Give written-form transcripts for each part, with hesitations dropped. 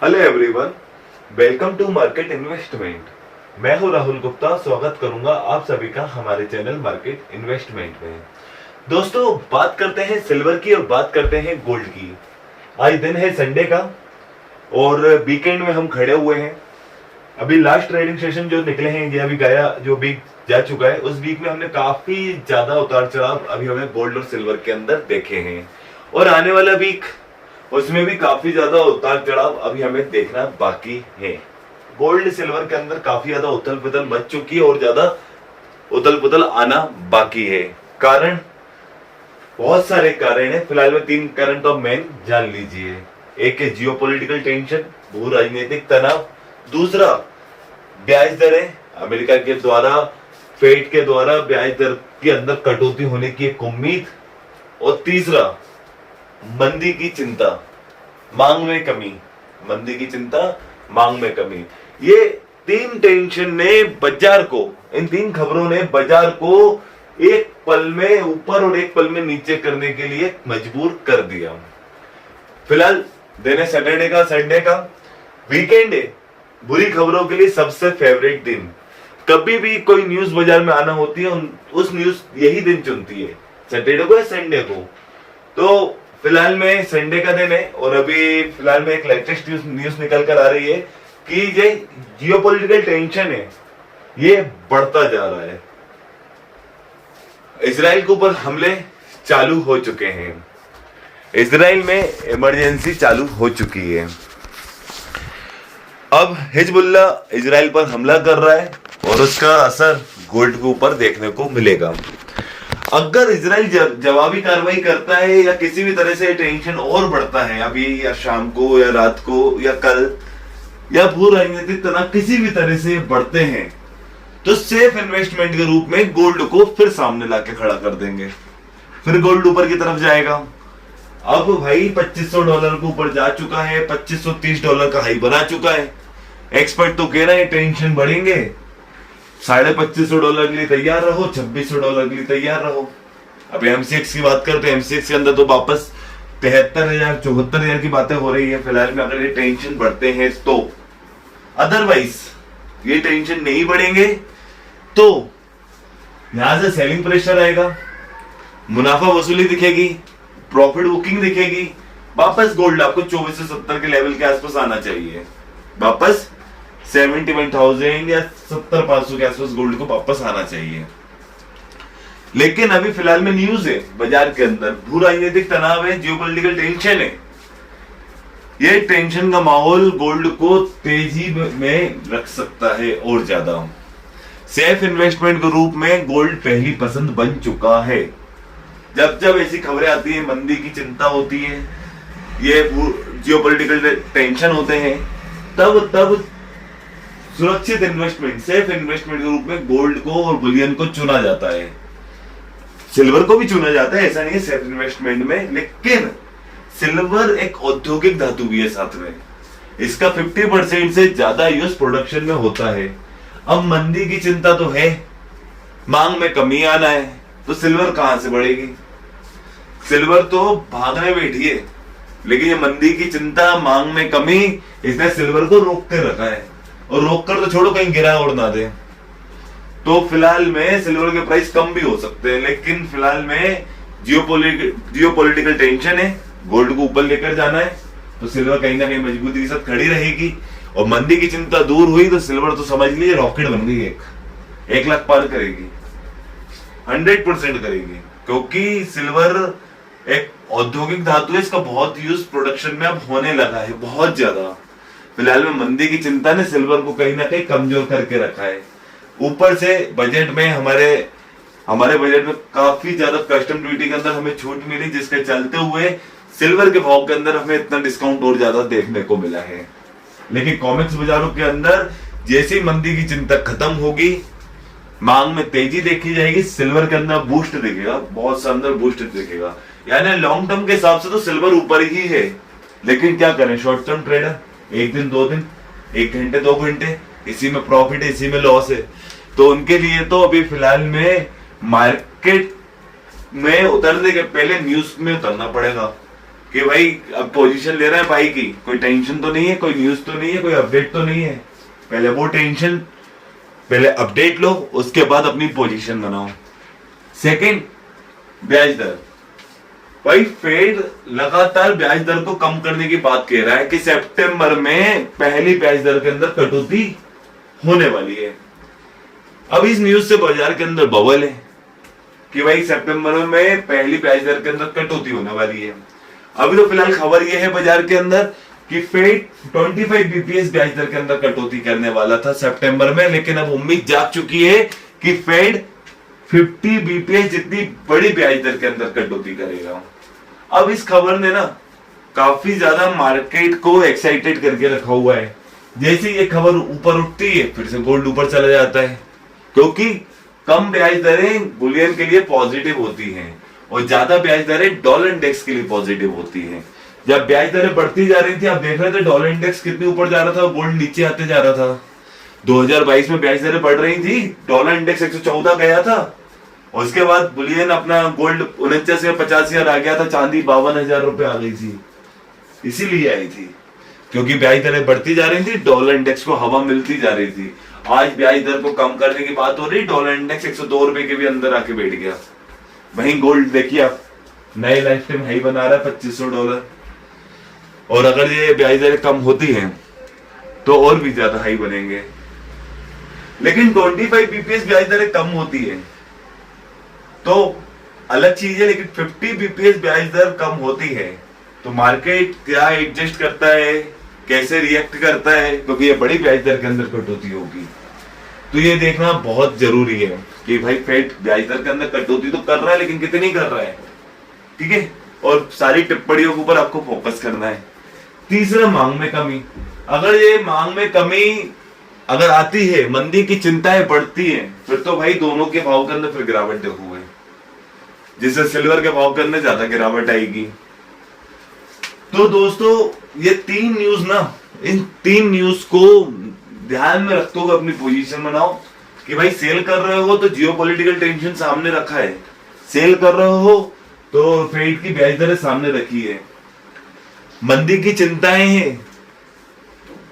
Hello everyone, welcome to market investment. मैं हूं राहुल गुप्ता। स्वागत करूंगा आप सभी का हमारे चैनल मार्केट इन्वेस्टमेंट में। दोस्तों, बात करते हैं सिल्वर की और बात करते हैं गोल्ड की। आज दिन है संडे का और वीकेंड में हम खड़े हुए हैं। अभी लास्ट ट्रेडिंग सेशन जो निकले हैं, ये अभी गया, जो वीक जा चुका है, उस वीक में हमने काफी ज्यादा उतार चढ़ाव अभी हमें गोल्ड और सिल्वर के अंदर देखे हैं। और आने वाला वीक, उसमें भी काफी ज्यादा उतार चढ़ाव अभी हमें देखना बाकी है। गोल्ड सिल्वर के अंदर काफी ज्यादा उथल पुथल मच चुकी है और ज्यादा उथल पुथल आना बाकी है। कारण, बहुत सारे कारण है। फिलहाल में 3 कारण तो मेन जान लीजिए। एक है जियोपॉलिटिकल टेंशन, भू राजनीतिक तनाव। दूसरा, ब्याज दरें, अमेरिका के द्वारा, फेड के द्वारा ब्याज दर के अंदर कटौती होने की एक उम्मीद। और तीसरा, मंदी की चिंता, मांग में कमी। मंदी की चिंता, मांग में कमी। ये 3 टेंशन ने बाजार को, इन 3 खबरों ने बाजार को एक पल में ऊपर और एक पल में नीचे करने के लिए मजबूर कर दिया। फिलहाल दिन है सैटरडे का, संडे का, वीकेंड है। बुरी खबरों के लिए सबसे फेवरेट दिन। कभी भी कोई न्यूज बाजार में आना होती है, उस न्यूज यही दिन चुनती है, सैटरडे को या संडे को। तो फिलहाल में संडे का दिन है और अभी फिलहाल में एक लेटेस्ट न्यूज निकल कर आ रही है कि ये जियोपॉलिटिकल टेंशन है, ये बढ़ता जा रहा है। इजराइल के ऊपर हमले चालू हो चुके हैं। इजराइल में इमरजेंसी चालू हो चुकी है। अब हिजबुल्ला इजराइल पर हमला कर रहा है और उसका असर गोल्ड के ऊपर देखने को मिलेगा। अगर इजराइल जवाबी कार्रवाई करता है या किसी भी तरह से टेंशन और बढ़ता है, अभी या शाम को या रात को या कल, या भू राजनीतिक तनाव किसी भी तरह से बढ़ते हैं, तो सेफ इन्वेस्टमेंट के रूप में गोल्ड को फिर सामने लाके खड़ा कर देंगे। फिर गोल्ड ऊपर की तरफ जाएगा। अब भाई $2500 के ऊपर जा चुका है, $2530 का हाई बना चुका है। एक्सपर्ट तो कह रहे हैं टेंशन बढ़ेंगे, $2500 के लिए तैयार रहो, $2600 के लिए तैयार रहो। अब एमसीएक्स की बात करते हैं, एमसीएक्स के अंदर तो वापस 73,000 74,000 की बातें हो रही है फिलहाल में, अगर ये टेंशन बढ़ते हैं तो। अदरवाइज ये टेंशन नहीं बढ़ेंगे तो यहां से सेलिंग प्रेशर आएगा, मुनाफा वसूली दिखेगी, प्रॉफिट बुकिंग दिखेगी। वापस गोल्ड आपको 2470 के लेवल के आसपास आना चाहिए। वापस 71,000 या 70,500 के आसपास गोल्ड को वापस आना चाहिए। लेकिन अभी फिलहाल में न्यूज है बाजार के अंदर, भू राजनीतिक तनाव है, जियोपॉलिटिकल टेंशन है। ये टेंशन का माहौल गोल्ड को तेजी में रख सकता है और ज्यादा। सेफ इन्वेस्टमेंट के रूप में गोल्ड पहली पसंद बन चुका है। जब जब ऐसी खबरें आती है, मंदी की चिंता होती है, ये जियोपॉलिटिकल टेंशन होते हैं, तब सुरक्षित इन्वेस्टमेंट, सेफ इन्वेस्टमेंट के रूप में गोल्ड को और बुलियन को चुना जाता है। सिल्वर को भी चुना जाता है, ऐसा नहीं है सेफ इन्वेस्टमेंट में, लेकिन सिल्वर एक औद्योगिक धातु भी है साथ में। इसका 50% से ज्यादा यूज प्रोडक्शन में होता है। अब मंदी की चिंता तो है, मांग में कमी आना है, तो सिल्वर कहां से बढ़ेगी? सिल्वर तो भागने बैठी है, लेकिन ये मंदी की चिंता, मांग में कमी, इसने सिल्वर को रोक के रखा है। और रोक कर तो छोड़ो, कहीं गिरा और ना दे। तो फिलहाल में सिल्वर के प्राइस कम भी हो सकते हैं, लेकिन फिलहाल में जियोपॉलिटिकल टेंशन है, गोल्ड को ऊपर लेकर जाना है, तो सिल्वर कहीं ना कहीं मजबूती के साथ खड़ी रहेगी। और मंदी की चिंता दूर हुई तो सिल्वर तो समझ लीजिए रॉकेट बन गई, 1 लाख पार करेगी, 100% करेगी। क्योंकि सिल्वर एक औद्योगिक धातु है, इसका बहुत यूज प्रोडक्शन में अब होने लगा है, बहुत ज्यादा। फिलहाल में मंदी की चिंता ने सिल्वर को कहीं ना कहीं कमजोर करके रखा है। ऊपर से बजट में हमारे बजट में काफी ज्यादा कस्टम ड्यूटी के अंदर हमें छूट मिली, जिसके चलते हुए सिल्वर के भाव के अंदर हमें इतना डिस्काउंट और ज्यादा देखने को मिला है। लेकिन कॉमिक्स बाजारों के अंदर जैसे ही मंदी की चिंता खत्म होगी, मांग में तेजी देखी जाएगी, सिल्वर के अंदर बूस्ट दिखेगा, बहुत शानदार बूस्ट दिखेगा। यानी लॉन्ग टर्म के हिसाब से तो सिल्वर ऊपर ही है, लेकिन क्या करें शॉर्ट टर्म ट्रेडर, 1 दिन 2 दिन, 1 घंटे 2 घंटे, इसी में प्रॉफिट है, इसी में लॉस है। तो उनके लिए तो अभी फिलहाल में मार्केट में उतरने के पहले न्यूज में उतरना पड़ेगा। कि भाई अब पोजीशन ले रहा है भाई की, कोई टेंशन तो नहीं है, कोई न्यूज तो नहीं है, कोई अपडेट तो नहीं है। पहले वो टेंशन, पहले अपडेट लो, उसके बाद अपनी पोजीशन बनाओ। सेकंड, ब्याज दर। भाई फेड लगातार ब्याज दर को कम करने की बात कह रहा है कि सितंबर में पहली ब्याज दर के अंदर कटौती होने वाली है। अब इस न्यूज से बाजार के अंदर बबल है कि भाई सितंबर में पहली ब्याज दर के अंदर कटौती होने वाली है। अभी तो फिलहाल खबर यह है बाजार के अंदर कि फेड 25 बीपीएस ब्याज दर के अंदर कटौती करने वाला था सितंबर में, लेकिन अब उम्मीद जाग चुकी है कि फेड 50 बीपीएस जितनी बड़ी ब्याज दर के अंदर कटौती करेगा। अब इस खबर ने ना काफी ज्यादा मार्केट को एक्साइटेड करके रखा हुआ है। जैसे ये खबर ऊपर उठती है फिर से गोल्ड ऊपर चला जाता है, क्योंकि कम ब्याज दरें बुलियन के लिए पॉजिटिव होती हैं और ज्यादा ब्याज दरें डॉलर इंडेक्स के लिए पॉजिटिव होती हैं। जब ब्याज दरें बढ़ती जा रही थी, आप देख रहे थे डॉलर इंडेक्स कितनी ऊपर जा रहा था और गोल्ड नीचे आते जा रहा था। 2022 में ब्याज दरें बढ़ रही थी, डॉलर इंडेक्स 114 गया था, और उसके बाद बुलियन अपना गोल्ड 49 या 50 आ गया था, चांदी 52,000 रुपए आ गई थी। इसीलिए आई थी क्योंकि ब्याज दरें बढ़ती जा रही थी, डॉलर इंडेक्स को हवा मिलती जा रही थी। आज ब्याज दर को कम करने की बात हो रही, डॉलर इंडेक्स 102 रुपए के भी अंदर आके बैठ गया। वहीं गोल्ड देखिए आप नए लाइफ टाइम हाई बना रहा है $2500, और अगर ये ब्याज दरें कम होती हैं तो और भी ज्यादा हाई बनेंगे। लेकिन 25 बीपीएस ब्याज दरें कम होती है तो अलग चीज है, लेकिन 50 बीपीएस ब्याज दर कम होती है तो मार्केट क्या एडजस्ट करता है, कैसे रिएक्ट करता है, क्योंकि ये बड़ी ब्याज दर के अंदर कटौती होगी। तो ये देखना बहुत जरूरी है कि भाई फेड ब्याज दर के अंदर कटौती तो कर रहा है, लेकिन कितनी कर रहा है, ठीक है। और सारी टिप्पणियों के ऊपर आपको फोकस करना है। तीसरा, मांग में कमी। अगर ये मांग में कमी अगर आती है, मंदी की चिंताएं बढ़ती हैं, फिर तो भाई दोनों के भाव के अंदर फिर गिरावट देखोगे, जिससे सिल्वर के भाव के अंदर ज्यादा गिरावट आएगी। तो दोस्तों ये तीन न्यूज ना, इन तीन न्यूज को ध्यान में रखते हुए अपनी पोजीशन बनाओ कि भाई सेल कर रहे हो तो जियोपॉलिटिकल टेंशन सामने रखा है, सेल कर रहे हो तो फेड की ब्याज दरें सामने रखी है, मंदी की चिंताएं हैं,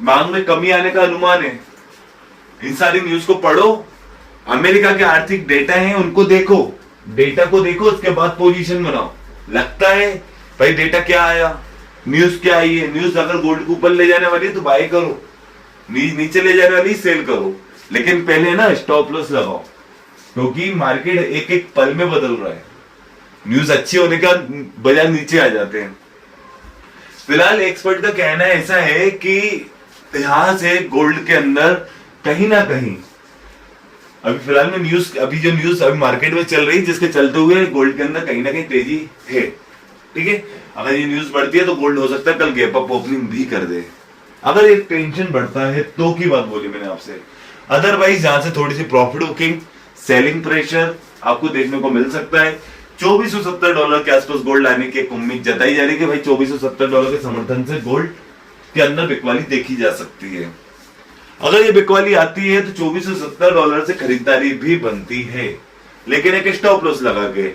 मांग में कमी आने का अनुमान है। इन सारी न्यूज को पढ़ो, अमेरिका के आर्थिक डेटा हैं उनको देखो, डेटा को देखो, उसके बाद पोजीशन बनाओ। लगता है भाई डेटा क्या आया, न्यूज क्या आई है, न्यूज अगर गोल्ड को ऊपर ले जाने वाली है तो बाय करो, नीचे ले जाने वाली सेल करो, लेकिन पहले ना स्टॉप लॉस लगाओ, क्योंकि मार्केट एक एक पल में बदल रहा है। न्यूज अच्छी होने का बाजार नीचे आ जाते हैं। फिलहाल एक्सपर्ट का कहना ऐसा है कि यहां से गोल्ड के अंदर कहीं ना कहीं अभी फिलहाल में न्यूज, अभी जो न्यूज अभी मार्केट में चल रही है जिसके चलते हुए गोल्ड के अंदर कहीं ना कहीं तेजी है, ठीक है। अगर ये न्यूज बढ़ती है तो गोल्ड हो सकता है कल गैप अप ओपनिंग भी कर दे। अगर एक टेंशन बढ़ता है तो की बात बोली मैंने आपसे, अदरवाइज यहां से थोड़ी सी प्रॉफिट बुकिंग, सेलिंग प्रेशर आपको देखने को मिल सकता है। $2470 के आसपास गोल्ड आने की एक उम्मीद जताई जा रही है कि भाई $2470 के समर्थन से गोल्ड के अंदर बिकवाली देखी जा सकती है। अगर ये बिकवाली आती है तो $2470 से खरीदारी भी बनती है, लेकिन एक स्टॉप लॉस लगा के।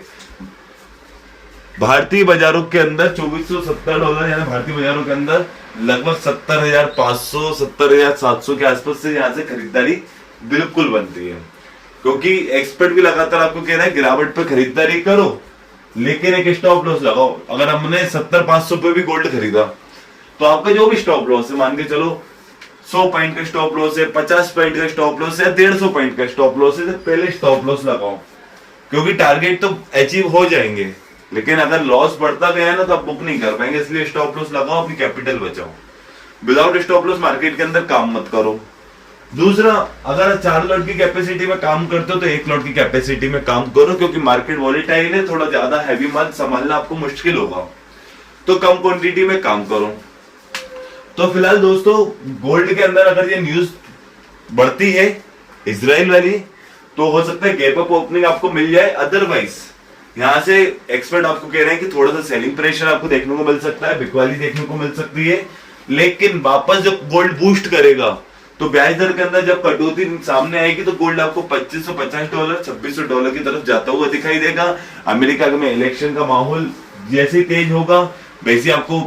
भारतीय बाजारों के अंदर $2470 यानी भारतीय बाजारों के अंदर लगभग 70,500 70,700 के आसपास से यहाँ से खरीदारी बिल्कुल बनती है, क्योंकि एक्सपर्ट भी लगातार आपको कह रहा है गिरावट पे खरीदारी करो, लेकिन एक स्टॉप लॉस लगाओ। अगर हमने 70,500 पे भी गोल्ड खरीदा तो आपका जो भी स्टॉप लॉस है, मान के चलो 100 पॉइंट का स्टॉप लॉस है, 50 पॉइंट का स्टॉप लॉस है, 150 पॉइंट का स्टॉप लॉस है, तो पहले स्टॉप लॉस लगाओ, क्योंकि टारगेट तो अचीव हो जाएंगे, लेकिन अगर लॉस बढ़ता गया ना तो आप बुक नहीं कर पाएंगे। इसलिए स्टॉप लॉस लगाओ, अपनी कैपिटल बचाओ। विदाउट स्टॉप लॉस मार्केट के अंदर काम मत करो। दूसरा, अगर 4 लॉट की कैपेसिटी में काम करते हो तो 1 लॉट की कैपेसिटी में काम करो, क्योंकि मार्केट वॉलेटाइल है, थोड़ा ज्यादा हैवी माल संभालना आपको मुश्किल होगा, तो कम क्वांटिटी में काम करो। तो फिलहाल दोस्तों गोल्ड के अंदर अगर ये न्यूज बढ़ती है इजराइल वाली, तो हो सकता है गैप अप ओपनिंग आपको मिल जाए। अदरवाइज यहां से एक्सपर्ट आपको कह रहे हैं कि थोड़ा सा सेलिंग प्रेशर आपको देखने को मिल सकता है, बिकवाली देखने को मिल सकती है, लेकिन वापस जब गोल्ड बूस्ट करेगा तो ब्याज दर के अंदर जब कटौती सामने आएगी तो गोल्ड आपको $2550 $2600 की तरफ जाता हुआ दिखाई देगा। अमेरिका में इलेक्शन का माहौल जैसे तेज होगा वैसे आपको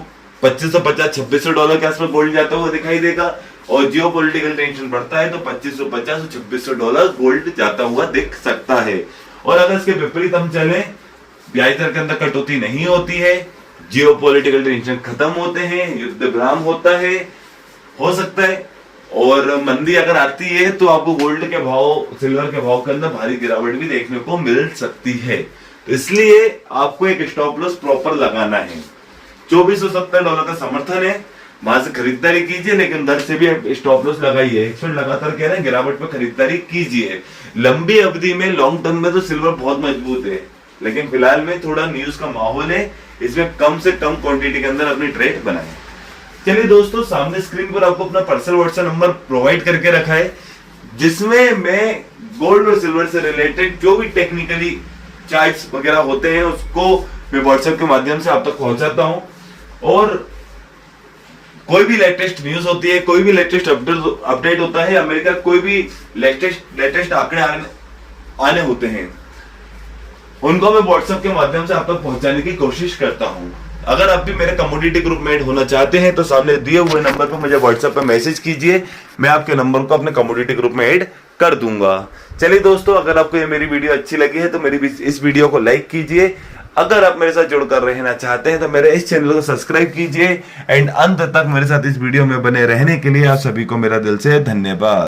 $2550-2600 के आसपास गोल्ड जाता हुआ दिखाई देगा, और जियो पॉलिटिकल टेंशन बढ़ता है तो $2550 और $2600 गोल्ड जाता हुआ दिख सकता है। और अगर इसके विपरीत हम चले, ब्याज दर के अंदर कटौती नहीं होती है, जियो पॉलिटिकल टेंशन खत्म होते हैं, युद्ध विराम होता है, हो सकता है, और मंदी अगर आती है तो आपको गोल्ड के भाव, सिल्वर के भाव के अंदर भारी गिरावट भी देखने को मिल सकती है। तो इसलिए आपको एक स्टॉप लॉस प्रॉपर लगाना है। $2470 का समर्थन है, वहां से खरीदारी कीजिए, लेकिन दर से भी स्टॉप लॉस लगाइए। एक्सपर्ट लगातार कह रहे हैं गिरावट पे खरीदारी कीजिए। लंबी अवधि में, लॉन्ग टर्म में तो सिल्वर बहुत मजबूत है, लेकिन फिलहाल में थोड़ा न्यूज का माहौल है, इसमें कम से कम क्वांटिटी के अंदर अपनी ट्रेड बनाएं। चलिए दोस्तों, सामने स्क्रीन पर आपको अपना पर्सनल व्हाट्सएप नंबर प्रोवाइड करके रखा है, जिसमें मैं गोल्ड और सिल्वर से रिलेटेड जो भी टेक्निकली चार्ट्स वगैरह होते हैं उसको मैं व्हाट्सएप के माध्यम से आप तक पहुंचाता हूं। और कोई भी लेटेस्ट न्यूज होती है, कोई भी लेटेस्ट अपडेट होता है, अमेरिका कोई भी लेटेस्ट आंकड़े आने होते हैं, उनको मैं व्हाट्सएप के माध्यम से आप तक पहुंचाने की कोशिश करता हूं। अगर आप भी मेरे कमोडिटी ग्रुप में ऐड होना चाहते हैं तो सामने दिए हुए नंबर पर मुझे व्हाट्सएप पे मैसेज कीजिए, मैं आपके नंबर को अपने कमोडिटी ग्रुप में ऐड कर दूंगा। चलिए दोस्तों, अगर आपको ये मेरी वीडियो अच्छी लगी है तो मेरी इस वीडियो को लाइक कीजिए। अगर आप मेरे साथ जुड़कर रहना चाहते हैं तो मेरे इस चैनल को सब्सक्राइब कीजिए, एंड अंत तक मेरे साथ इस वीडियो में बने रहने के लिए आप सभी को मेरा दिल से धन्यवाद।